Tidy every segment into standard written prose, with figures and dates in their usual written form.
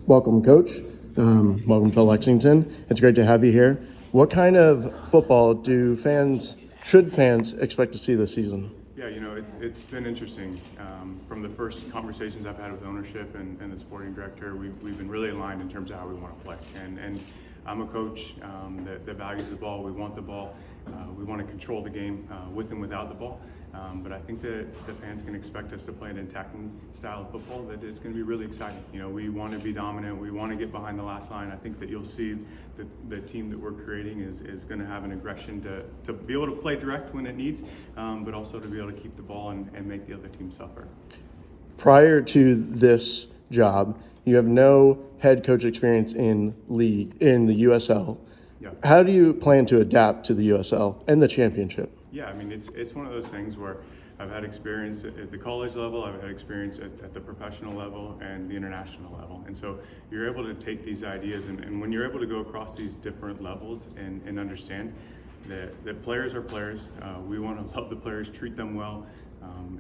Welcome, Coach. Welcome to Lexington. It's great to have you here. What kind of football should fans expect to see this season? Yeah, it's been interesting. From the first conversations I've had with ownership and the sporting director, we've been really aligned in terms of how we want to play. And I'm a coach that values the ball. We want the ball. We want to control the game with and without the ball. But I think that the fans can expect us to play an attacking style of football that is going to be really exciting. We want to be dominant. We want to get behind the last line. I think that you'll see the team that we're creating is going to have an aggression to be able to play direct when it needs, but also to be able to keep the ball and make the other team suffer. Prior to this job, you have no head coach experience in the USL. Yeah. How do you plan to adapt to the USL and the championship? Yeah, I mean, it's one of those things where I've had experience at the college level, I've had experience at the professional level and the international level. And so you're able to take these ideas and when you're able to go across these different levels and understand that players are players, we want to love the players, treat them well,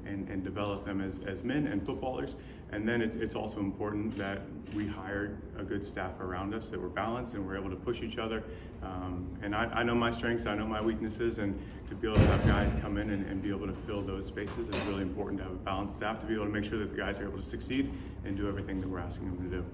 and develop them as men and footballers. And then it's also important that we hire a good staff around us, that we're balanced and we're able to push each other. And I know my strengths, I know my weaknesses, and to be able to have guys come in and be able to fill those spaces is really important to have a balanced staff to be able to make sure that the guys are able to succeed and do everything that we're asking them to do.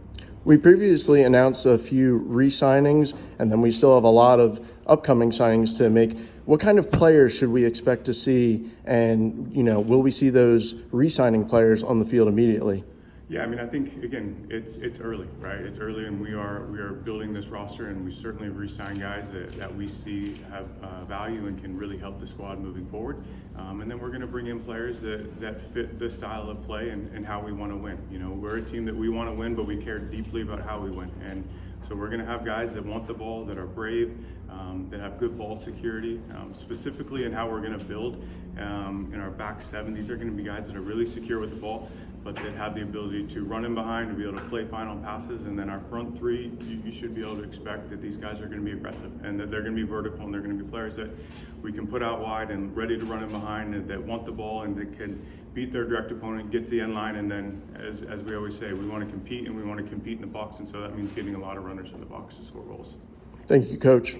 We previously announced a few re-signings, and then we still have a lot of upcoming signings to make. What kind of players should we expect to see, and will we see those re-signing players on the field immediately? Yeah, I mean, I think again, it's early, right? It's early, and we are building this roster, and we certainly re-sign guys that we see have value and can really help the squad moving forward. And then we're going to bring in players that fit the style of play and how we want to win. We're a team that we want to win, but we care deeply about how we win. And so we're going to have guys that want the ball, that are brave, that have good ball security, specifically in how we're going to build in our back seven. These are going to be guys that are really secure with the ball, but that have the ability to run in behind, to be able to play final passes. And then our front three, you should be able to expect that these guys are going to be aggressive and that they're going to be vertical, and they're going to be players that we can put out wide and ready to run in behind, and that want the ball and that can beat their direct opponent, get to the end line. And then, as we always say, we want to compete, and we want to compete in the box. And so that means getting a lot of runners in the box to score goals. Thank you, Coach.